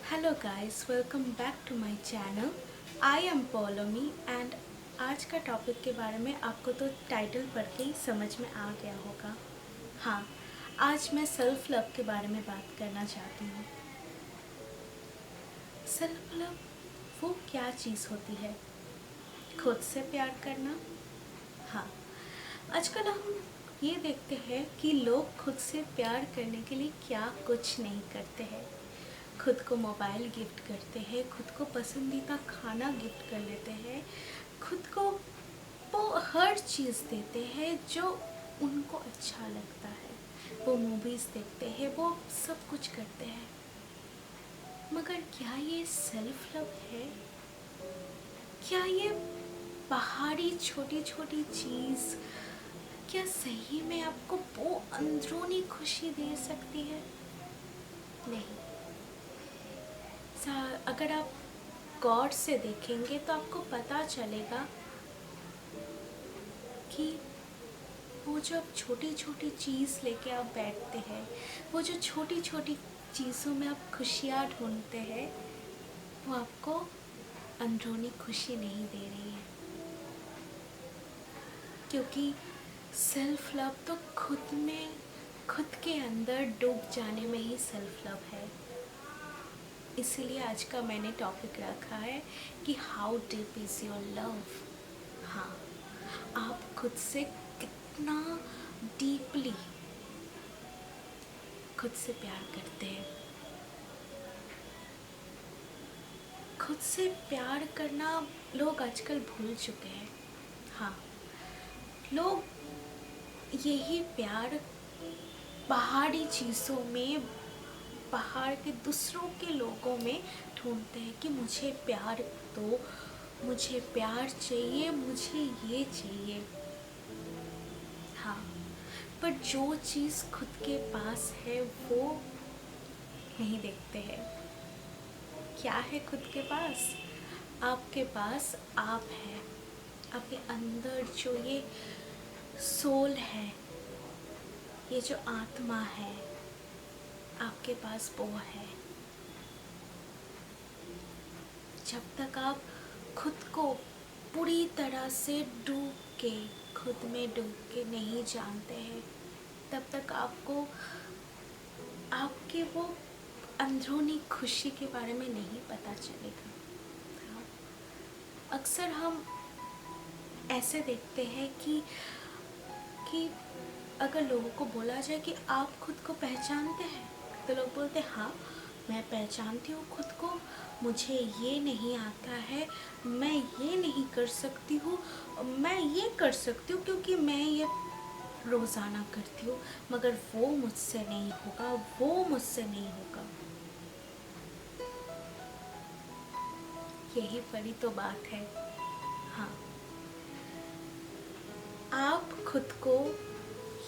Hello guys, welcome back to my channel. I am Paulomi and आज का topic के बारे में आपको तो टाइटल पढ़ के ही समझ में आ गया होगा। हाँ, आज मैं सेल्फ लव के बारे में बात करना चाहती हूँ। सेल्फ लव वो क्या चीज़ होती है? खुद से प्यार करना। हाँ, आजकल हम ये देखते हैं कि लोग खुद से प्यार करने के लिए क्या कुछ नहीं करते हैं। खुद को मोबाइल गिफ्ट करते हैं, खुद को पसंदीदा खाना गिफ्ट कर लेते हैं, खुद को वो हर चीज़ देते हैं जो उनको अच्छा लगता है। वो मूवीज़ देखते हैं, वो सब कुछ करते हैं। मगर क्या ये सेल्फ लव है? क्या ये पहाड़ी छोटी छोटी चीज़ क्या सही में आपको वो अंदरूनी खुशी दे सकती है? नहीं। अगर आप गौर से देखेंगे तो आपको पता चलेगा कि वो जो आप छोटी छोटी चीज़ लेके आप बैठते हैं, वो जो छोटी छोटी चीज़ों में आप खुशियाँ ढूंढते हैं, वो आपको अंदरूनी खुशी नहीं दे रही है। क्योंकि सेल्फ लव तो खुद के अंदर डूब जाने में ही सेल्फ लव है। इसीलिए आज का मैंने टॉपिक रखा है कि how deep is your love. हाँ, आप खुद से कितना डीपली खुद से प्यार करते हैं। खुद से प्यार करना लोग आजकल भूल चुके हैं। हाँ, लोग यही प्यार पहाड़ी चीज़ों में, पहाड़ के दूसरों के लोगों में ढूंढते हैं कि मुझे प्यार दो, मुझे प्यार चाहिए, मुझे ये चाहिए। हाँ, पर जो चीज़ खुद के पास है वो नहीं देखते हैं। क्या है खुद के पास? आपके पास आप है। आपके अंदर जो ये सोल है, ये जो आत्मा है, आपके पास वो है। जब तक आप खुद को पूरी तरह से खुद में डूब के नहीं जानते हैं, तब तक आपको आपके वो अंदरूनी खुशी के बारे में नहीं पता चलेगा। अक्सर हम ऐसे देखते हैं कि अगर लोगों को बोला जाए कि आप खुद को पहचानते हैं, तो लोग बोलते हैं हाँ, मैं पहचानती हूँ खुद को, मुझे ये नहीं आता है, मैं ये नहीं कर सकती हूँ, मैं ये कर सकती हूँ क्योंकि मैं ये रोज़ाना करती हूँ, मगर वो मुझसे नहीं होगा, वो मुझसे नहीं होगा। यही बड़ी तो बात है। हाँ, आप खुद को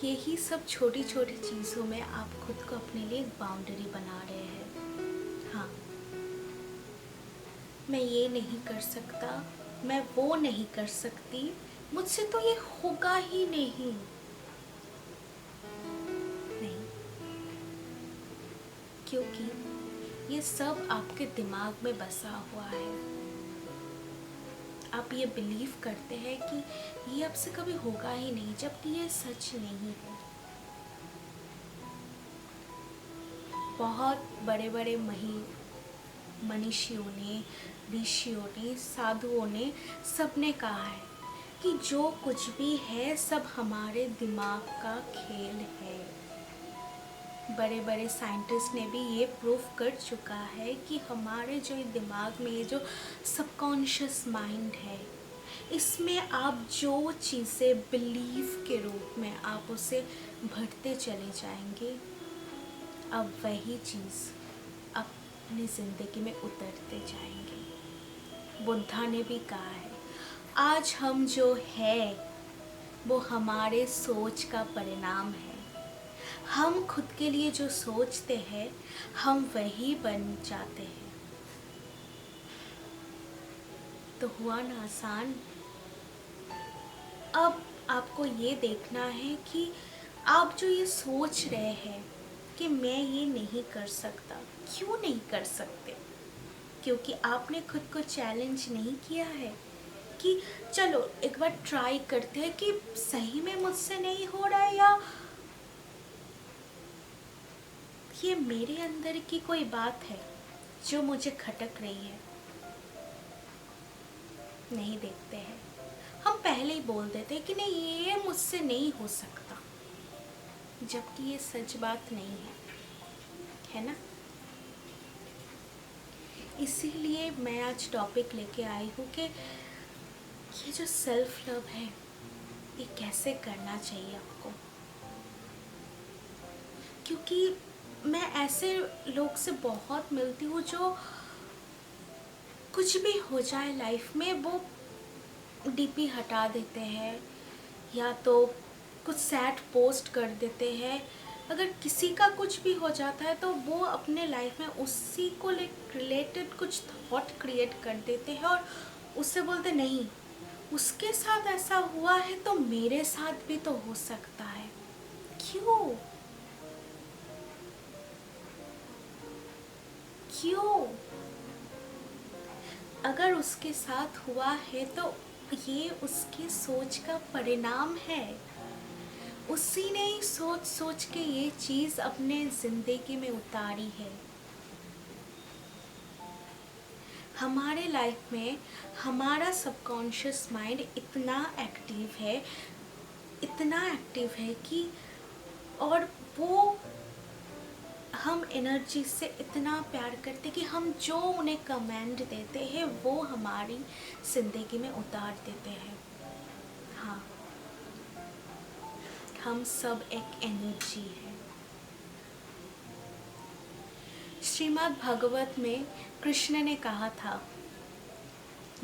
यही सब छोटी छोटी चीज़ों में आप खुद को अपने लिए एक बाउंड्री बना रहे हैं। हाँ, मैं ये नहीं कर सकता, मैं वो नहीं कर सकती, मुझसे तो ये होगा ही नहीं। नहीं, क्योंकि ये सब आपके दिमाग में बसा हुआ है। आप ये बिलीव करते हैं कि ये आपसे कभी होगा ही नहीं, जबकि ये सच नहीं है। बहुत बड़े बड़े मनीषियों ने, ऋषियों ने, साधुओं ने, सबने कहा है कि जो कुछ भी है सब हमारे दिमाग का खेल है। बड़े बड़े साइंटिस्ट ने भी ये प्रूव कर चुका है कि हमारे जो दिमाग में ये जो सबकॉन्शियस माइंड है, इसमें आप जो चीज़ें बिलीव के रूप में आप उसे भरते चले जाएंगे, अब वही चीज़ अपनी ज़िंदगी में उतरते जाएंगे। बुद्धा ने भी कहा है, आज हम जो है वो हमारे सोच का परिणाम है। हम खुद के लिए जो सोचते हैं हम वही बन जाते हैं। तो हुआ ना आसान। अब आपको ये देखना है कि आप जो ये सोच रहे हैं कि मैं ये नहीं कर सकता। क्यों नहीं कर सकते? क्योंकि आपने खुद को चैलेंज नहीं किया है कि चलो एक बार ट्राई करते हैं कि सही में मुझसे नहीं हो रहा है, या ये मेरे अंदर की कोई बात है जो मुझे खटक रही है। नहीं देखते हैं, हम पहले ही बोल देते हैं कि नहीं ये मुझसे नहीं हो सकता, जबकि ये सच बात नहीं है ना। इसीलिए मैं आज टॉपिक लेके आई हूँ कि ये जो सेल्फ लव है ये कैसे करना चाहिए आपको। क्योंकि मैं ऐसे लोग से बहुत मिलती हूँ जो कुछ भी हो जाए लाइफ में वो डीपी हटा देते हैं, या तो कुछ सैड पोस्ट कर देते हैं। अगर किसी का कुछ भी हो जाता है तो वो अपने लाइफ में उसी को रिलेटेड कुछ थॉट क्रिएट कर देते हैं और उससे बोलते नहीं उसके साथ ऐसा हुआ है तो मेरे साथ भी तो हो सकता है। क्यों क्यों? अगर उसके साथ हुआ है तो ये उसकी सोच का परिणाम है। उसी ने ही सोच सोच के ये चीज़ अपने ज़िंदगी में उतारी है। हमारे लाइफ में हमारा सबकॉन्शियस माइंड इतना एक्टिव है कि और वो हम एनर्जी से इतना प्यार करते कि हम जो उन्हें कमेंट देते हैं वो हमारी ज़िंदगी में उतार देते हैं। हाँ, हम सब एक एनर्जी है। श्रीमद् भागवत में कृष्ण ने कहा था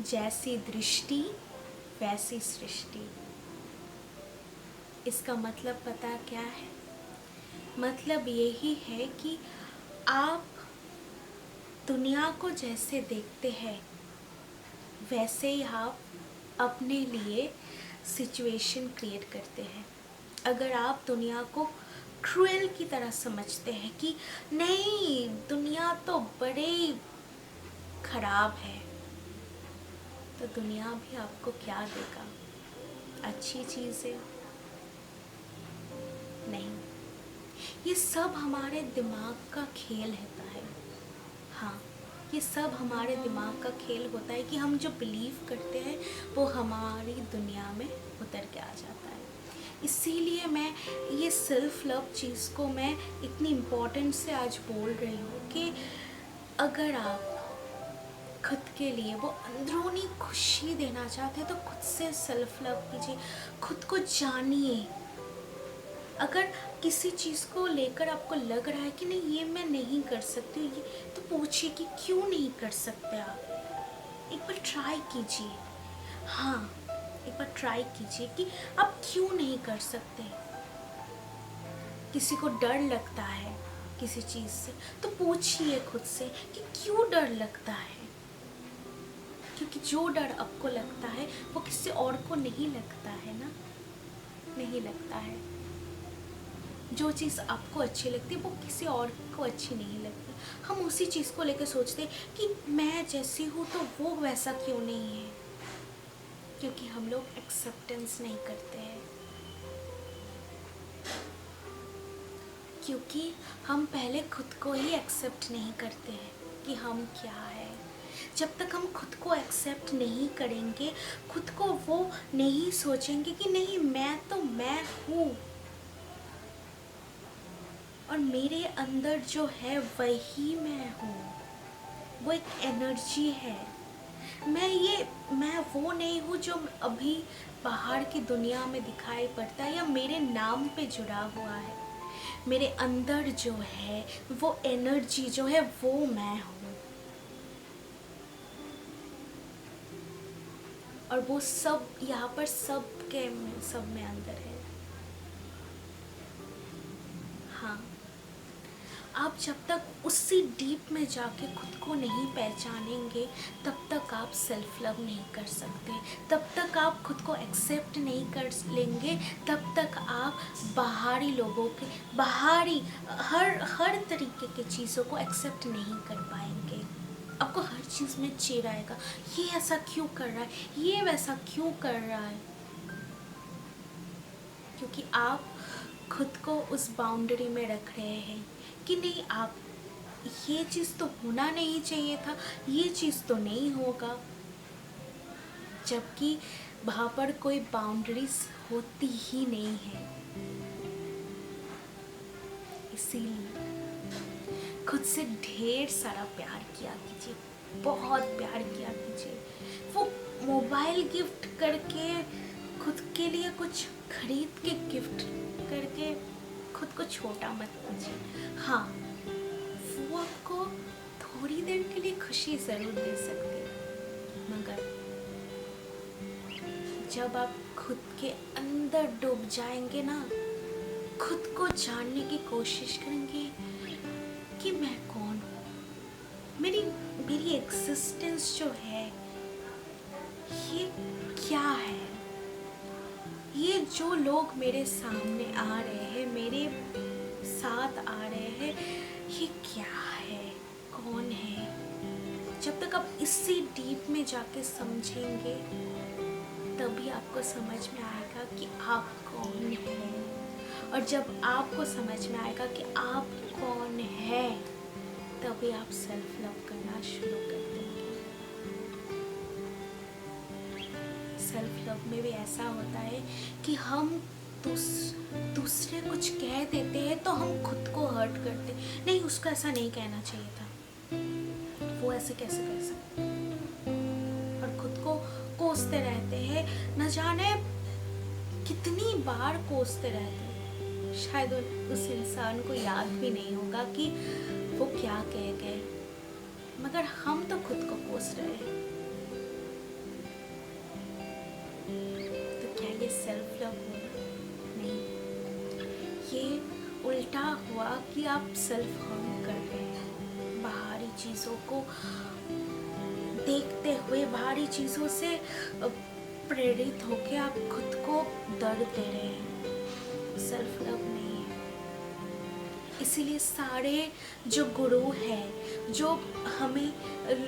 जैसी दृष्टि वैसी सृष्टि। इसका मतलब पता क्या है? मतलब यही है कि आप दुनिया को जैसे देखते हैं वैसे ही आप अपने लिए सिचुएशन क्रिएट करते हैं। अगर आप दुनिया को क्रूएल की तरह समझते हैं कि नहीं दुनिया तो बड़े खराब है, तो दुनिया भी आपको क्या देगा? अच्छी चीज़ें नहीं। ये सब हमारे दिमाग का खेल होता है। हाँ, ये सब हमारे दिमाग का खेल होता है कि हम जो बिलीव करते हैं वो हमारी दुनिया में उतर के आ जाता है। इसीलिए मैं ये सेल्फ लव चीज़ को मैं इतनी इम्पोर्टेंट से आज बोल रही हूँ कि अगर आप खुद के लिए वो अंदरूनी खुशी देना चाहते हैं तो खुद से सेल्फ लव कीजिए, खुद को जानिए। अगर किसी चीज़ को लेकर आपको लग रहा है कि नहीं ये मैं नहीं कर सकती, ये तो पूछिए कि क्यों नहीं कर सकते आप। एक बार ट्राई कीजिए। हाँ, एक बार ट्राई कीजिए कि आप क्यों नहीं कर सकते। किसी को डर लगता है किसी चीज़ से तो पूछिए खुद से कि क्यों डर लगता है। क्योंकि जो डर आपको लगता है वो किसी और को नहीं लगता है ना, नहीं लगता है। जो चीज़ आपको अच्छी लगती है वो किसी और को अच्छी नहीं लगती। हम उसी चीज़ को लेकर सोचते हैं कि मैं जैसी हूँ तो वो वैसा क्यों नहीं है। क्योंकि हम लोग एक्सेप्टेंस नहीं करते हैं, क्योंकि हम पहले खुद को ही एक्सेप्ट नहीं करते हैं कि हम क्या है। जब तक हम खुद को एक्सेप्ट नहीं करेंगे, खुद को वो नहीं सोचेंगे कि नहीं मैं तो मैं हूँ और मेरे अंदर जो है वही मैं हूँ, वो एक एनर्जी है। मैं वो नहीं हूँ जो अभी बाहर की दुनिया में दिखाई पड़ता है या मेरे नाम पे जुड़ा हुआ है। मेरे अंदर जो है वो एनर्जी जो है वो मैं हूँ, और वो सब यहाँ पर सब में अंदर है। हाँ, आप जब तक उसी डीप में जाके खुद को नहीं पहचानेंगे, तब तक आप सेल्फ लव नहीं कर सकते। तब तक आप खुद को एक्सेप्ट नहीं कर लेंगे, तब तक आप बाहरी लोगों के, बाहरी हर तरीके की चीज़ों को एक्सेप्ट नहीं कर पाएंगे। आपको हर चीज़ में चिढ़ आएगा, ये ऐसा क्यों कर रहा है, ये वैसा क्यों कर रहा है, क्योंकि आप खुद को उस बाउंड्री में रख रहे हैं कि नहीं, आप ये चीज़ तो होना नहीं चाहिए था, ये चीज़ तो नहीं होगा, जबकि वहाँ पर कोई बाउंड्रीज होती ही नहीं है। इसीलिए खुद से ढेर सारा प्यार किया कीजिए, बहुत प्यार किया कीजिए। वो मोबाइल गिफ्ट करके, खुद के लिए कुछ खरीद के गिफ्ट करके खुद को छोटा मत कीजिए। हाँ, वो आपको थोड़ी देर के लिए खुशी ज़रूर दे सकते हैं, मगर जब आप खुद के अंदर डूब जाएंगे ना, खुद को जानने की कोशिश करेंगे कि मैं कौन हूँ, मेरी एग्जिस्टेंस जो है ये क्या है, ये जो लोग मेरे सामने आ रहे हैं, मेरे साथ आ रहे हैं, ये क्या है, कौन है। जब तक आप इसी डीप में जाके समझेंगे, तभी आपको समझ में आएगा कि आप कौन हैं। और जब आपको समझ में आएगा कि आप कौन हैं, तभी आप सेल्फ लव करना शुरू कर देंगे। सेल्फ लव में भी ऐसा होता है कि हम दूसरे कुछ कह देते हैं तो हम खुद को हर्ट करते, नहीं उसको ऐसा नहीं कहना चाहिए था, वो ऐसे कैसे कर सकते, और खुद को कोसते रहते हैं, न जाने कितनी बार कोसते रहते हैं। शायद उस इंसान को याद भी नहीं होगा कि वो क्या कह गए, मगर हम तो खुद को कोस रहे हैं। तो क्या ये सेल्फ लव हुआ? नहीं, ये उल्टा हुआ कि आप सेल्फ हार्म कर रहे हैं। बाहरी चीज़ों को देखते हुए, बाहरी चीज़ों से प्रेरित होकर आप खुद को दर्द दे रहे हैं। सेल्फ लव नहीं है। इसीलिए सारे जो गुरु हैं, जो हमें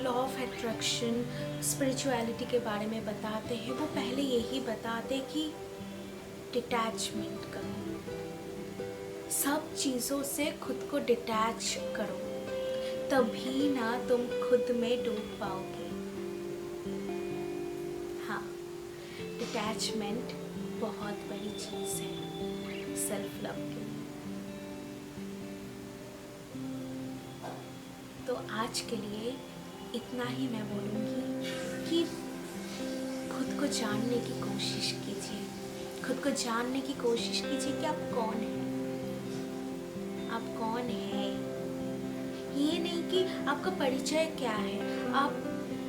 लॉ ऑफ अट्रैक्शन, स्पिरिचुअलिटी के बारे में बताते हैं, वो पहले यही बताते कि डिटैचमेंट करो, सब चीज़ों से खुद को डिटैच करो, तभी ना तुम खुद में डूब पाओगे। हाँ, डिटैचमेंट बहुत बड़ी चीज़ है सेल्फ लव के लिए। तो आज के लिए इतना ही मैं बोलूँगी कि खुद को जानने की कोशिश कीजिए, खुद को जानने की कोशिश कीजिए कि आप कौन हैं, आप कौन हैं। ये नहीं कि आपका परिचय क्या है, आप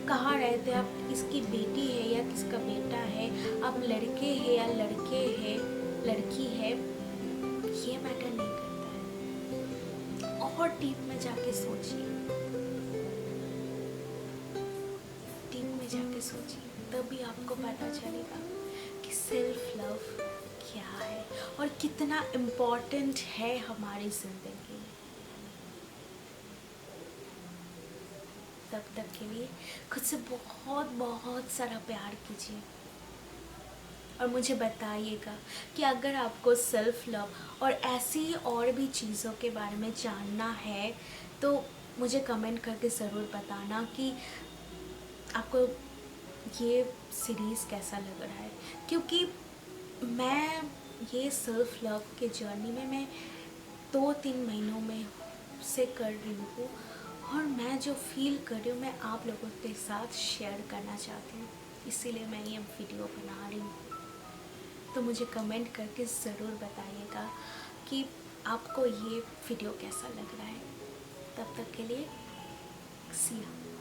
कहाँ रहते हैं, आप किसकी बेटी है या किसका बेटा है, आप लड़के हैं या लड़के हैं, लड़की है, ये मैटर नहीं करता है। और डीप में जाके सोचिए, डीप में जाके सोचिए, तभी आपको पता चलेगा कि सेल्फ लव क्या है और कितना इम्पोर्टेंट है हमारी ज़िंदगी में। तब तक के लिए खुद से बहुत बहुत सारा प्यार कीजिए और मुझे बताइएगा कि अगर आपको सेल्फ लव और ऐसी और भी चीज़ों के बारे में जानना है तो मुझे कमेंट करके ज़रूर बताना कि आपको ये सीरीज़ कैसा लग रहा है, क्योंकि मैं ये सेल्फ लव के जर्नी में मैं 2-3 महीनों में से कर रही हूँ और मैं जो फील कर रही हूँ मैं आप लोगों के साथ शेयर करना चाहती हूँ, इसीलिए मैं ये वीडियो बना रही हूँ। तो मुझे कमेंट करके ज़रूर बताइएगा कि आपको ये वीडियो कैसा लग रहा है। तब तक के लिए सी यू।